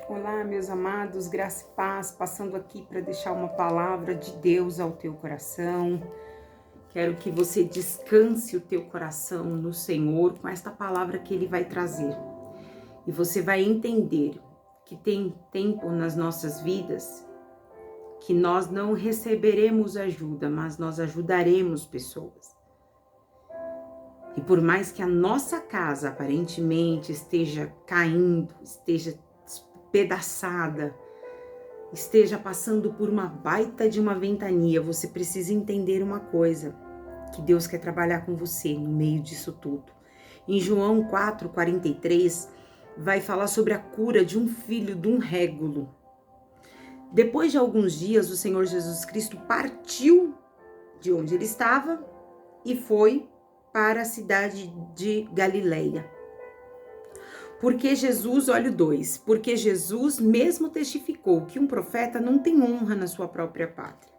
Olá, meus amados, graça e paz, passando aqui para deixar uma palavra de Deus ao teu coração. Quero que você descanse o teu coração no Senhor com esta palavra que Ele vai trazer. E você vai entender que tem tempo nas nossas vidas que nós não receberemos ajuda, mas nós ajudaremos pessoas. E por mais que a nossa casa aparentemente esteja caindo, esteja despedaçada, esteja passando por uma baita de uma ventania, você precisa entender uma coisa, que Deus quer trabalhar com você no meio disso tudo. Em João 4:43, vai falar sobre a cura de um filho de um régulo. Depois de alguns dias, o Senhor Jesus Cristo partiu de onde ele estava e foi para a cidade de Galileia. Porque Jesus, olha o 2, porque Jesus mesmo testificou que um profeta não tem honra na sua própria pátria.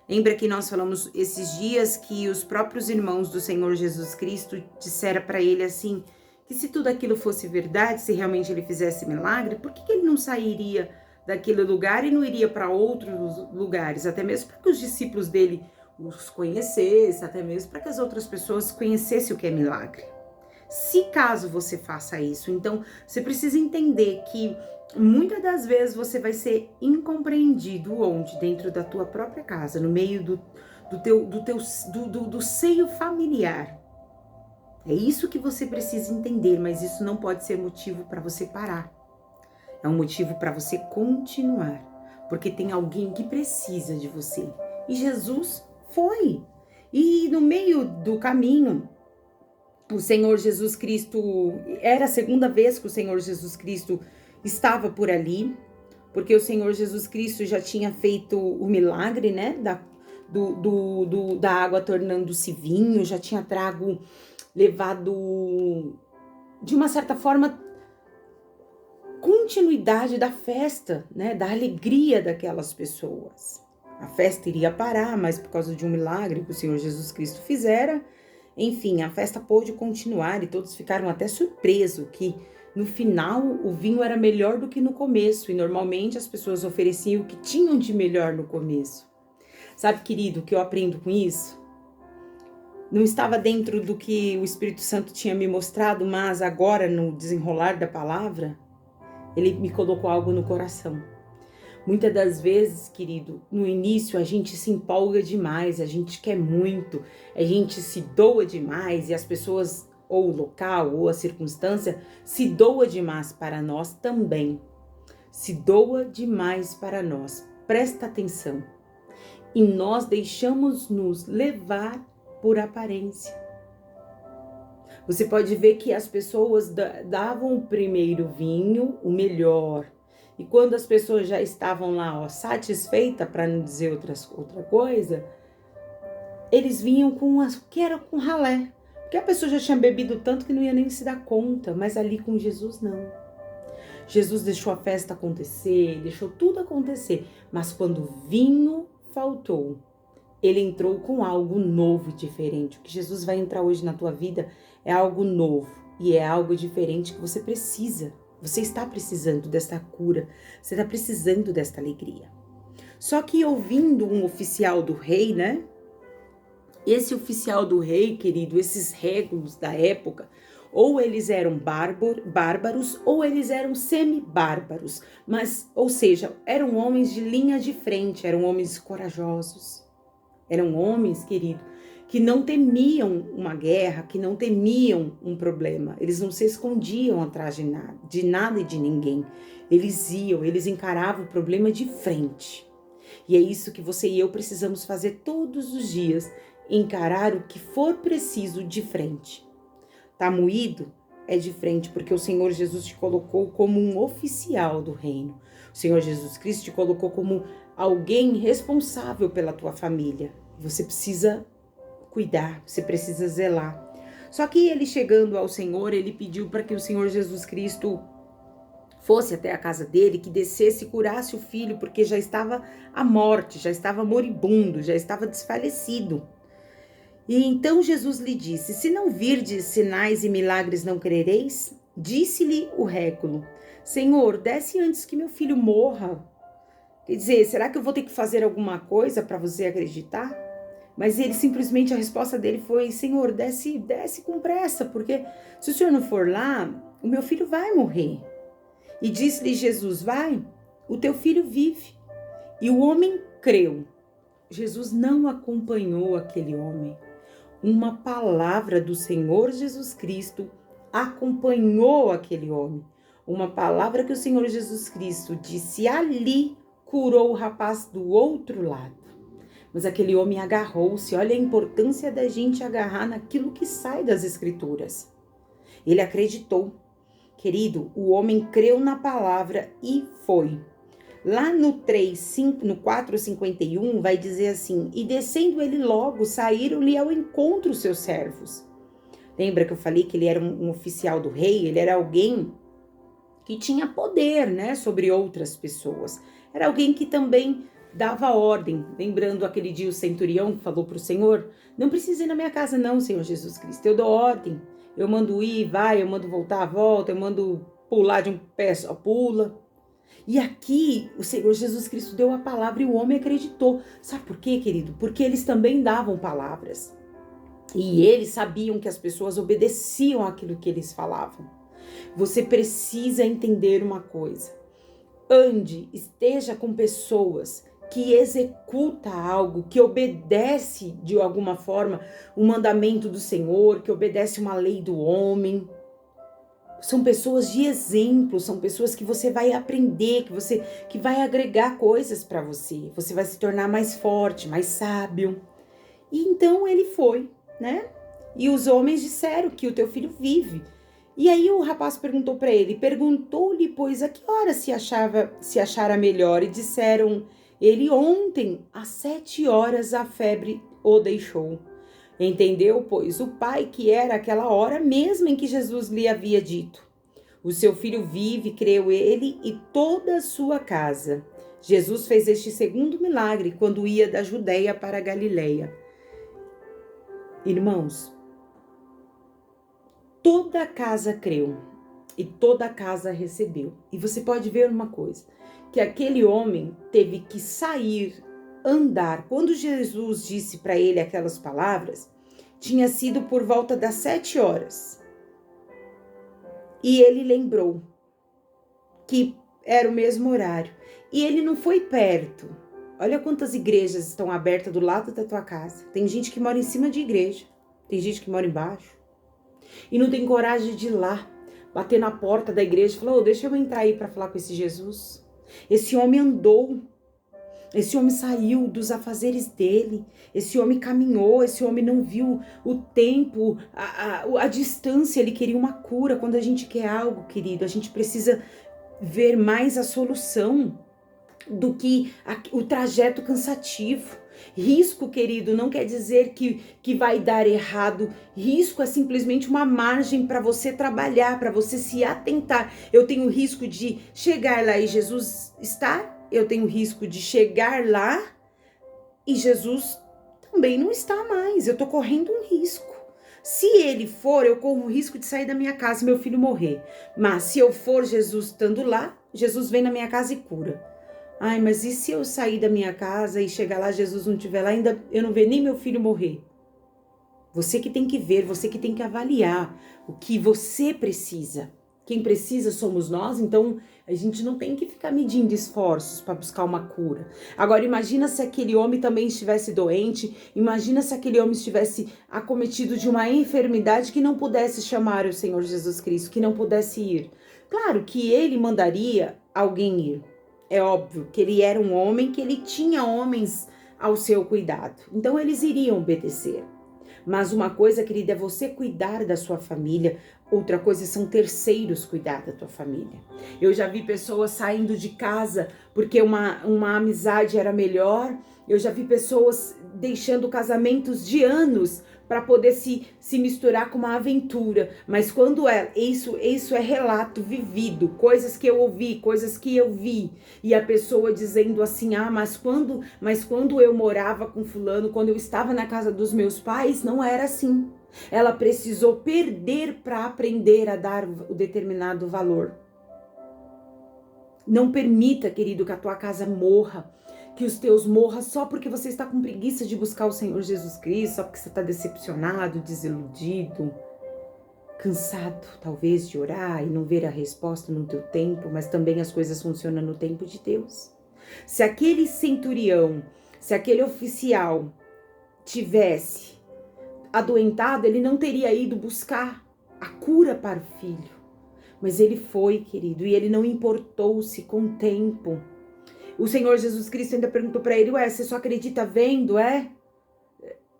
Lembra que nós falamos esses dias que os próprios irmãos do Senhor Jesus Cristo disseram para ele assim, que se tudo aquilo fosse verdade, se realmente ele fizesse milagre, por que ele não sairia daquele lugar e não iria para outros lugares? Até mesmo para que os discípulos dele os conhecessem, até mesmo para que as outras pessoas conhecessem o que é milagre. Se caso você faça isso, então você precisa entender que muitas das vezes você vai ser incompreendido onde? Dentro da tua própria casa, no meio do seio familiar. É isso que você precisa entender, mas isso não pode ser motivo para você parar. É um motivo para você continuar, porque tem alguém que precisa de você. E Jesus foi. E no meio do caminho, o Senhor Jesus Cristo, era a segunda vez que o Senhor Jesus Cristo estava por ali, porque o Senhor Jesus Cristo já tinha feito o milagre, né, da água tornando-se vinho, já tinha levado, de uma certa forma, continuidade da festa, né, da alegria daquelas pessoas. A festa iria parar, mas por causa de um milagre que o Senhor Jesus Cristo fizera, enfim, a festa pôde continuar e todos ficaram até surpresos que no final o vinho era melhor do que no começo e normalmente as pessoas ofereciam o que tinham de melhor no começo. Sabe, querido, o que eu aprendo com isso? Não estava dentro do que o Espírito Santo tinha me mostrado, mas agora no desenrolar da palavra, ele me colocou algo no coração. Muitas das vezes, querido, no início a gente se empolga demais, a gente quer muito, a gente se doa demais e as pessoas, ou o local, ou a circunstância, se doa demais para nós também. Se doa demais para nós. Presta atenção. E nós deixamos nos levar por aparência. Você pode ver que as pessoas davam o primeiro vinho, o melhor. E quando as pessoas já estavam lá, satisfeitas, para não dizer outra coisa, eles vinham que era com ralé. Porque a pessoa já tinha bebido tanto que não ia nem se dar conta, mas ali com Jesus não. Jesus deixou a festa acontecer, deixou tudo acontecer, mas quando o vinho faltou, ele entrou com algo novo e diferente. O que Jesus vai entrar hoje na tua vida é algo novo e é algo diferente que você precisa. Você está precisando desta cura, você está precisando desta alegria. Só que ouvindo um oficial do rei, né? Esse oficial do rei, querido, esses régulos da época, ou eles eram bárbaros ou eles eram semi-bárbaros. Mas, ou seja, eram homens de linha de frente, eram homens corajosos. Eram homens, querido, que não temiam uma guerra, que não temiam um problema. Eles não se escondiam atrás de nada e de ninguém. Eles encaravam o problema de frente. E é isso que você e eu precisamos fazer todos os dias, encarar o que for preciso de frente. Tá moído? É de frente, porque o Senhor Jesus te colocou como um oficial do reino. O Senhor Jesus Cristo te colocou como alguém responsável pela tua família. Você precisa cuidar, você precisa zelar. Só que ele chegando ao Senhor, ele pediu para que o Senhor Jesus Cristo fosse até a casa dele, que descesse e curasse o filho, porque já estava à morte, já estava moribundo, já estava desfalecido. E então Jesus lhe disse: se não virdes sinais e milagres, não crereis? Disse-lhe o réculo: Senhor, desce antes que meu filho morra. Quer dizer, será que eu vou ter que fazer alguma coisa para você acreditar? Mas ele simplesmente, a resposta dele foi: Senhor, desce com pressa, porque se o senhor não for lá, o meu filho vai morrer. E disse-lhe Jesus: vai, o teu filho vive. E o homem creu. Jesus não acompanhou aquele homem. Uma palavra do Senhor Jesus Cristo acompanhou aquele homem. Uma palavra que o Senhor Jesus Cristo disse ali curou o rapaz do outro lado. Mas aquele homem agarrou-se. Olha a importância da gente agarrar naquilo que sai das Escrituras. Ele acreditou. Querido, o homem creu na palavra e foi. Lá no 4:51 vai dizer assim: e descendo ele logo, saíram-lhe ao encontro os seus servos. Lembra que eu falei que ele era um oficial do rei? Ele era alguém que tinha poder, né, sobre outras pessoas. Era alguém que também dava ordem. Lembrando aquele dia o centurião que falou para o Senhor: não precisa ir na minha casa não, Senhor Jesus Cristo, eu dou ordem. Eu mando ir, vai, eu mando voltar, volta, eu mando pular de um pé, só pula. E aqui o Senhor Jesus Cristo deu a palavra e o homem acreditou. Sabe por quê, querido? Porque eles também davam palavras. E eles sabiam que as pessoas obedeciam aquilo que eles falavam. Você precisa entender uma coisa. Ande, esteja com pessoas que executa algo, que obedece de alguma forma o mandamento do Senhor, que obedece uma lei do homem. São pessoas de exemplo, são pessoas que você vai aprender, que vai agregar coisas para você. Você vai se tornar mais forte, mais sábio. E então ele foi, né? E os homens disseram que o teu filho vive. E aí o rapaz perguntou para ele, perguntou-lhe, pois, a que hora se achara melhor? E disseram, ele ontem, às 7 horas, a febre o deixou. Entendeu, pois, o pai que era aquela hora mesmo em que Jesus lhe havia dito. O seu filho vive, creu ele e toda a sua casa. Jesus fez este segundo milagre quando ia da Judeia para a Galileia. Irmãos, toda a casa creu e toda a casa recebeu. E você pode ver uma coisa, que aquele homem teve que sair, andar. Quando Jesus disse para ele aquelas palavras, tinha sido por volta das 7 horas. E ele lembrou que era o mesmo horário. E ele não foi perto. Olha quantas igrejas estão abertas do lado da tua casa. Tem gente que mora em cima de igreja. Tem gente que mora embaixo. E não tem coragem de ir lá, bater na porta da igreja e falar, oh, deixa eu entrar aí para falar com esse Jesus. Esse homem andou. Esse homem saiu dos afazeres dele, esse homem caminhou, esse homem não viu o tempo, a distância, ele queria uma cura. Quando a gente quer algo, querido, a gente precisa ver mais a solução do que o trajeto cansativo. Risco, querido, não quer dizer que vai dar errado. Risco é simplesmente uma margem para você trabalhar, para você se atentar. Eu tenho risco de chegar lá e Jesus está. Eu tenho risco de chegar lá e Jesus também não está mais. Eu estou correndo um risco. Se ele for, eu corro o risco de sair da minha casa e meu filho morrer. Mas se eu for Jesus estando lá, Jesus vem na minha casa e cura. Ai, mas e se eu sair da minha casa e chegar lá, Jesus não estiver lá, ainda eu não ver nem meu filho morrer? Você que tem que ver, você que tem que avaliar o que você precisa. Quem precisa somos nós, então a gente não tem que ficar medindo esforços para buscar uma cura. Agora, imagina se aquele homem também estivesse doente, imagina se aquele homem estivesse acometido de uma enfermidade que não pudesse chamar o Senhor Jesus Cristo, que não pudesse ir. Claro que ele mandaria alguém ir. É óbvio que ele era um homem, que ele tinha homens ao seu cuidado. Então, eles iriam obedecer. Mas uma coisa, querida, é você cuidar da sua família. Outra coisa são terceiros cuidar da tua família. Eu já vi pessoas saindo de casa porque uma amizade era melhor. Eu já vi pessoas deixando casamentos de anos para poder se misturar com uma aventura. Mas quando isso é relato vivido, coisas que eu ouvi, coisas que eu vi. E a pessoa dizendo assim, mas quando eu morava com fulano, quando eu estava na casa dos meus pais, não era assim. Ela precisou perder para aprender a dar o determinado valor. Não permita, querido, que a tua casa morra, que os teus morram só porque você está com preguiça de buscar o Senhor Jesus Cristo, só porque você está decepcionado, desiludido, cansado, talvez, de orar e não ver a resposta no teu tempo, mas também as coisas funcionam no tempo de Deus. Se aquele centurião, se aquele oficial tivesse adoentado, ele não teria ido buscar a cura para o filho. Mas ele foi, querido, e ele não importou-se com o tempo. O Senhor Jesus Cristo ainda perguntou para ele, você só acredita vendo, é?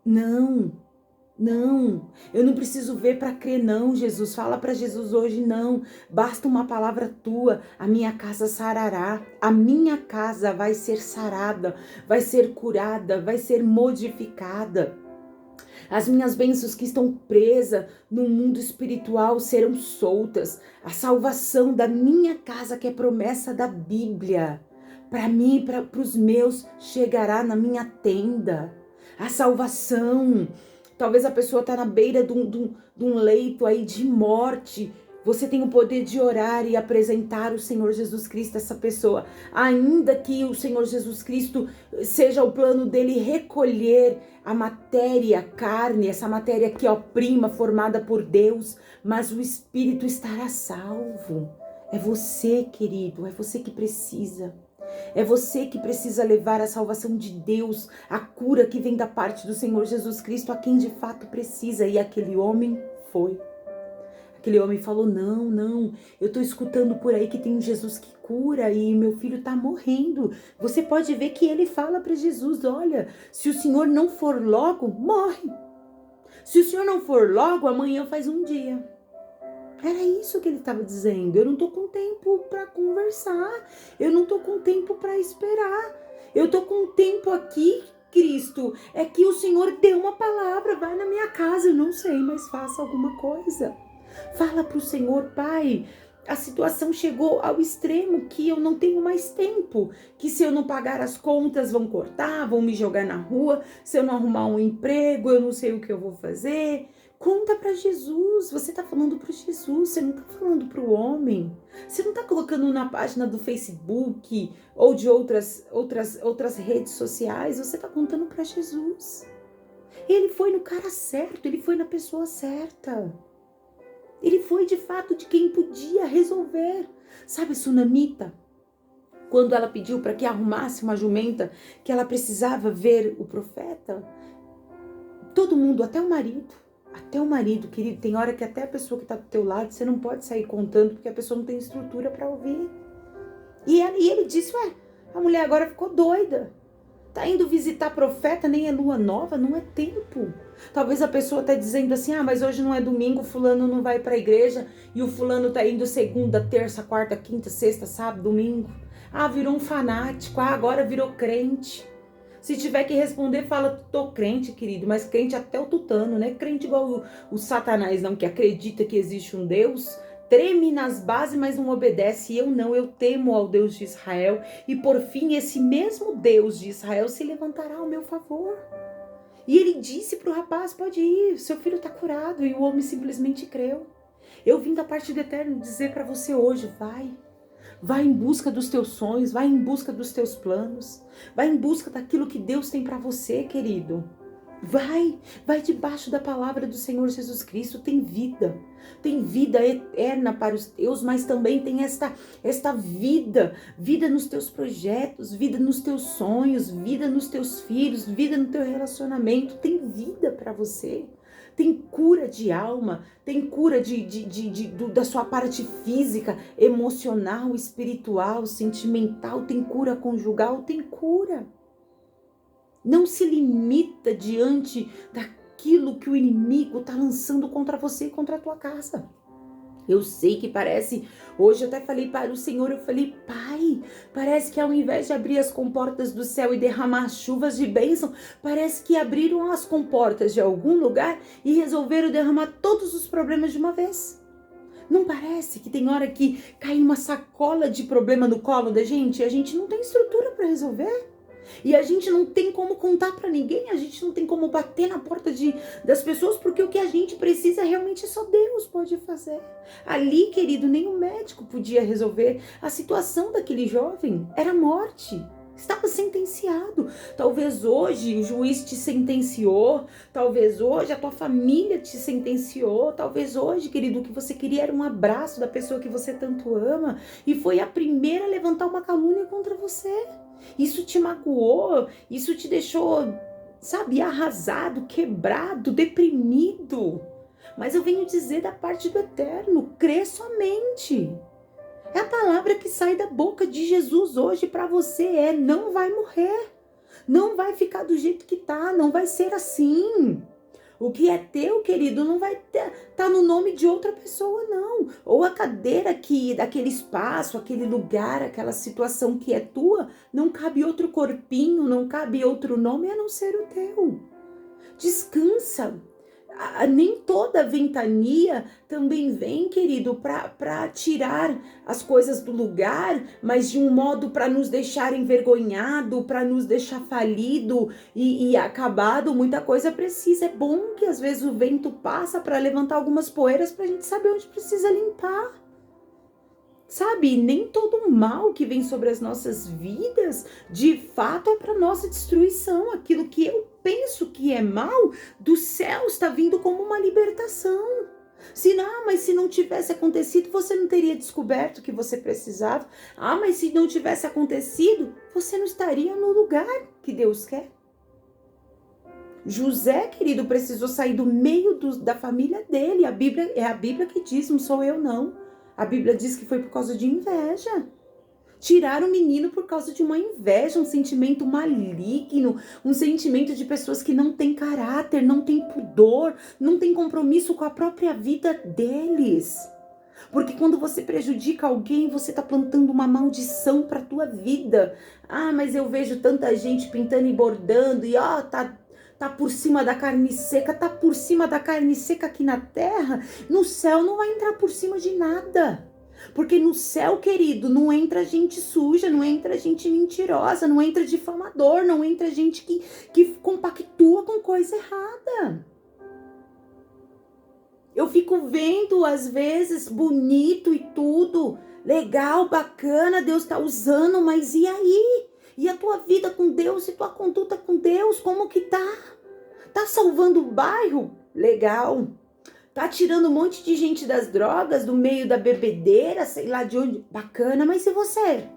Não, eu não preciso ver para crer não, Jesus. Fala para Jesus hoje, não. Basta uma palavra tua, a minha casa sarará. A minha casa vai ser sarada, vai ser curada, vai ser modificada. As minhas bênçãos que estão presas no mundo espiritual serão soltas. A salvação da minha casa, que é promessa da Bíblia, para mim e para os meus, chegará na minha tenda. A salvação. Talvez a pessoa está na beira de um leito aí de morte. Você tem o poder de orar e apresentar o Senhor Jesus Cristo a essa pessoa. Ainda que o Senhor Jesus Cristo seja o plano dele recolher a matéria, a carne, essa matéria aqui, ó, prima, formada por Deus, mas o Espírito estará salvo. É você, querido, é você que precisa. É você que precisa levar a salvação de Deus, a cura que vem da parte do Senhor Jesus Cristo, a quem de fato precisa. E aquele homem foi. Aquele homem falou, não, eu tô escutando por aí que tem um Jesus que cura e meu filho tá morrendo. Você pode ver que ele fala para Jesus, olha, se o Senhor não for logo, morre. Se o Senhor não for logo, amanhã faz um dia. Era isso que ele estava dizendo. Eu não tô com tempo para conversar. Eu não tô com tempo para esperar. Eu tô com tempo aqui, Cristo. É que o Senhor deu uma palavra. Vai na minha casa. Eu não sei, mas faça alguma coisa. Fala para o Senhor, Pai. A situação chegou ao extremo que eu não tenho mais tempo. Que se eu não pagar as contas, vão cortar, vão me jogar na rua. Se eu não arrumar um emprego, eu não sei o que eu vou fazer. Conta para Jesus, você tá falando para Jesus, você não tá falando para o homem. Você não tá colocando na página do Facebook ou de outras redes sociais, você tá contando para Jesus. Ele foi no cara certo, ele foi na pessoa certa. Ele foi de fato de quem podia resolver. Sabe a Sunamita? Quando ela pediu para que arrumasse uma jumenta, que ela precisava ver o profeta, todo mundo, até o marido, querido, tem hora que até a pessoa que está do teu lado, você não pode sair contando, porque a pessoa não tem estrutura para ouvir. E ele disse, a mulher agora ficou doida. Tá indo visitar profeta, nem é lua nova, não é tempo. Talvez a pessoa tá dizendo assim, mas hoje não é domingo, fulano não vai para a igreja, e o fulano tá indo segunda, terça, quarta, quinta, sexta, sábado, domingo. Virou um fanático, agora virou crente. Se tiver que responder, fala, tô crente, querido, mas crente até o tutano, né? Crente igual o Satanás, não, que acredita que existe um Deus, treme nas bases, mas não obedece. E eu não, eu temo ao Deus de Israel. E por fim, esse mesmo Deus de Israel se levantará ao meu favor. E ele disse para o rapaz, pode ir, seu filho está curado. E o homem simplesmente creu. Eu vim da parte do Eterno dizer para você hoje, vai em busca dos teus sonhos, vai em busca dos teus planos, vai em busca daquilo que Deus tem para você, querido. Vai debaixo da palavra do Senhor Jesus Cristo, tem vida eterna para os teus, mas também tem esta vida nos teus projetos, vida nos teus sonhos, vida nos teus filhos, vida no teu relacionamento, tem vida para você. Tem cura de alma, tem cura da sua parte física, emocional, espiritual, sentimental, tem cura conjugal, tem cura. Não se limita diante daquilo que o inimigo está lançando contra você e contra a tua casa. Eu sei que parece, hoje eu até falei para o Senhor, eu falei, Pai, parece que ao invés de abrir as comportas do céu e derramar chuvas de bênção, parece que abriram as comportas de algum lugar e resolveram derramar todos os problemas de uma vez. Não parece que tem hora que cai uma sacola de problema no colo da gente e a gente não tem estrutura para resolver? E a gente não tem como contar para ninguém, a gente não tem como bater na porta das pessoas, porque o que a gente precisa realmente só Deus pode fazer. Ali, querido, nem o médico podia resolver. A situação daquele jovem era morte. Estava sentenciado. Talvez hoje o juiz te sentenciou, talvez hoje a tua família te sentenciou, talvez hoje, querido, o que você queria era um abraço da pessoa que você tanto ama e foi a primeira a levantar uma calúnia contra você. Isso te magoou, isso te deixou, sabe, arrasado, quebrado, deprimido. Mas eu venho dizer da parte do Eterno, crê somente. É a palavra que sai da boca de Jesus hoje para você, não vai morrer, não vai ficar do jeito que tá, não vai ser assim. O que é teu, querido, não vai tá no nome de outra pessoa, não. Ou a cadeira daquele espaço, aquele lugar, aquela situação que é tua, não cabe outro corpinho, não cabe outro nome a não ser o teu. Descansa. Nem toda ventania também vem, querido, para tirar as coisas do lugar, mas de um modo para nos deixar envergonhado, para nos deixar falido e acabado. Muita coisa precisa. É bom que às vezes o vento passa para levantar algumas poeiras para a gente saber onde precisa limpar. Sabe, nem todo mal que vem sobre as nossas vidas, de fato, é para nossa destruição. Aquilo que eu penso que é mal, do céu está vindo como uma libertação. Mas se não tivesse acontecido, você não teria descoberto o que você precisava. Mas se não tivesse acontecido, você não estaria no lugar que Deus quer. José, querido, precisou sair do meio da família dele. É a Bíblia que diz, não sou eu, não. A Bíblia diz que foi por causa de inveja. Tiraram o menino por causa de uma inveja, um sentimento maligno, um sentimento de pessoas que não têm caráter, não têm pudor, não têm compromisso com a própria vida deles. Porque quando você prejudica alguém, você está plantando uma maldição para a tua vida. Mas eu vejo tanta gente pintando e bordando e tá por cima da carne seca, tá por cima da carne seca aqui na terra. No céu não vai entrar por cima de nada. Porque no céu, querido, não entra gente suja, não entra gente mentirosa, não entra difamador, não entra gente que compactua com coisa errada. Eu fico vendo, às vezes, bonito e tudo, legal, bacana, Deus tá usando, mas e aí? E a tua vida com Deus e tua conduta com Deus, como que tá? Tá salvando o bairro? Legal. Tá tirando um monte de gente das drogas, do meio da bebedeira, sei lá de onde? Bacana, mas e você?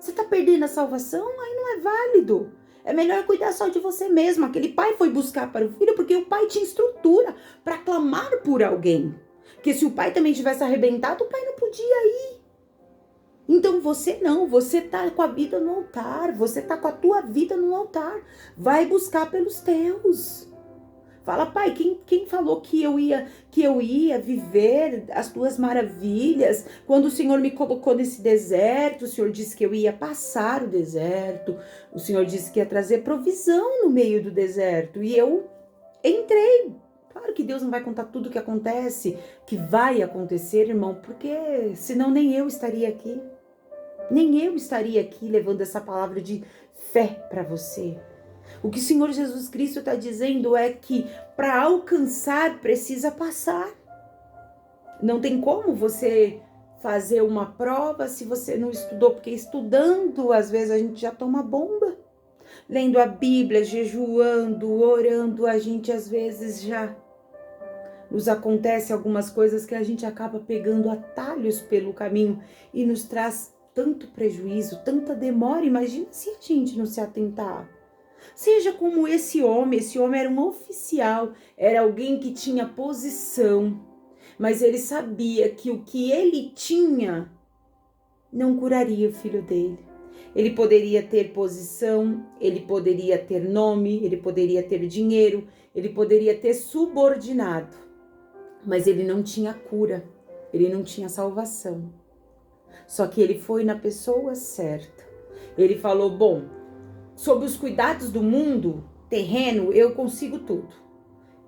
Você tá perdendo a salvação? Aí não é válido. É melhor cuidar só de você mesmo. Aquele pai foi buscar para o filho porque o pai tinha estrutura para clamar por alguém. Porque se o pai também tivesse arrebentado, o pai não podia ir. Então você não, você tá com a vida no altar, você tá com a tua vida no altar. Vai buscar pelos teus. Fala, pai, quem falou que eu ia viver as tuas maravilhas? Quando o Senhor me colocou nesse deserto, o Senhor disse que eu ia passar o deserto, o Senhor disse que ia trazer provisão no meio do deserto, e eu entrei. Claro que Deus não vai contar tudo o que acontece, que vai acontecer, irmão, porque senão nem eu estaria aqui. Nem eu estaria aqui levando essa palavra de fé para você. O que o Senhor Jesus Cristo está dizendo é que para alcançar precisa passar. Não tem como você fazer uma prova se você não estudou, porque estudando, às vezes a gente já toma bomba. Lendo a Bíblia, jejuando, orando, a gente às vezes já nos acontece algumas coisas que a gente acaba pegando atalhos pelo caminho e nos traz tanto prejuízo, tanta demora. Imagina se a gente não se atentar. Seja como esse homem era um oficial, era alguém que tinha posição, mas ele sabia que o que ele tinha não curaria o filho dele. Ele poderia ter posição, ele poderia ter nome, ele poderia ter dinheiro, ele poderia ter subordinado, mas ele não tinha cura, ele não tinha salvação. Só que ele foi na pessoa certa. Ele falou, bom, sob os cuidados do mundo terreno, eu consigo tudo.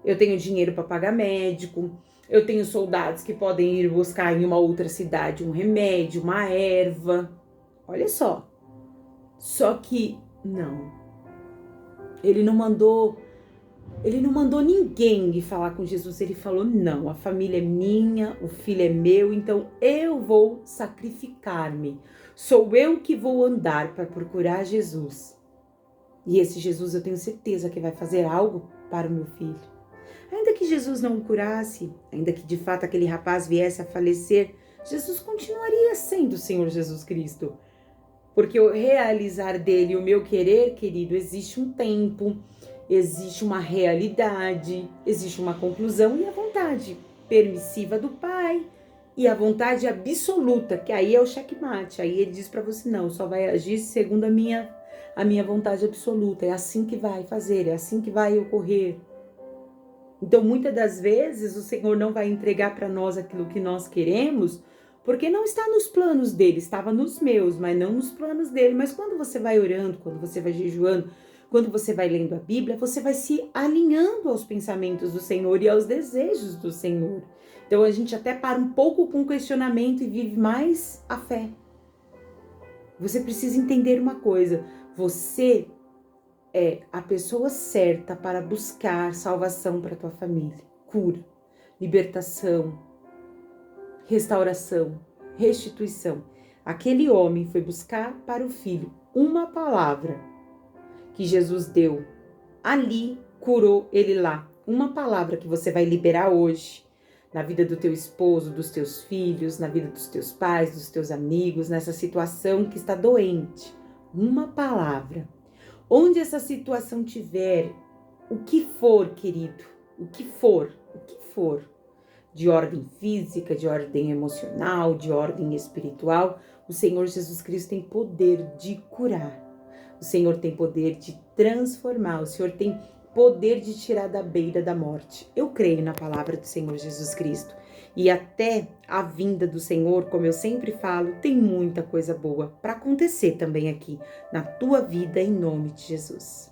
Eu tenho dinheiro para pagar médico, eu tenho soldados que podem ir buscar em uma outra cidade um remédio, uma erva. Olha só. Só que não. Ele não mandou ninguém ir falar com Jesus. Ele falou: não, a família é minha, o filho é meu, então eu vou sacrificar-me. Sou eu que vou andar para procurar Jesus. E esse Jesus eu tenho certeza que vai fazer algo para o meu filho. Ainda que Jesus não o curasse, ainda que de fato aquele rapaz viesse a falecer, Jesus continuaria sendo o Senhor Jesus Cristo. Porque o realizar dele o meu querer, querido, existe um tempo, existe uma realidade, existe uma conclusão e a vontade permissiva do Pai e a vontade absoluta, que aí é o checkmate. Aí ele diz para você: não, só vai agir segundo a minha vontade absoluta. É assim que vai fazer, é assim que vai ocorrer. Então, muitas das vezes, o Senhor não vai entregar para nós aquilo que nós queremos, porque não está nos planos dele, estava nos meus, mas não nos planos dele. Mas quando você vai orando, quando você vai jejuando, quando você vai lendo a Bíblia, você vai se alinhando aos pensamentos do Senhor e aos desejos do Senhor. Então, a gente até para um pouco com o questionamento e vive mais a fé. Você precisa entender uma coisa: você é a pessoa certa para buscar salvação para tua família, cura, libertação, restauração, restituição. Aquele homem foi buscar para o filho uma palavra que Jesus deu. Ali curou ele lá. Uma palavra que você vai liberar hoje na vida do teu esposo, dos teus filhos, na vida dos teus pais, dos teus amigos, nessa situação que está doente. Uma palavra. Onde essa situação tiver, o que for, querido, o que for, de ordem física, de ordem emocional, de ordem espiritual, o Senhor Jesus Cristo tem poder de curar. O Senhor tem poder de transformar. O Senhor tem poder de tirar da beira da morte. Eu creio na palavra do Senhor Jesus Cristo. E até a vinda do Senhor, como eu sempre falo, tem muita coisa boa para acontecer também aqui na tua vida, em nome de Jesus.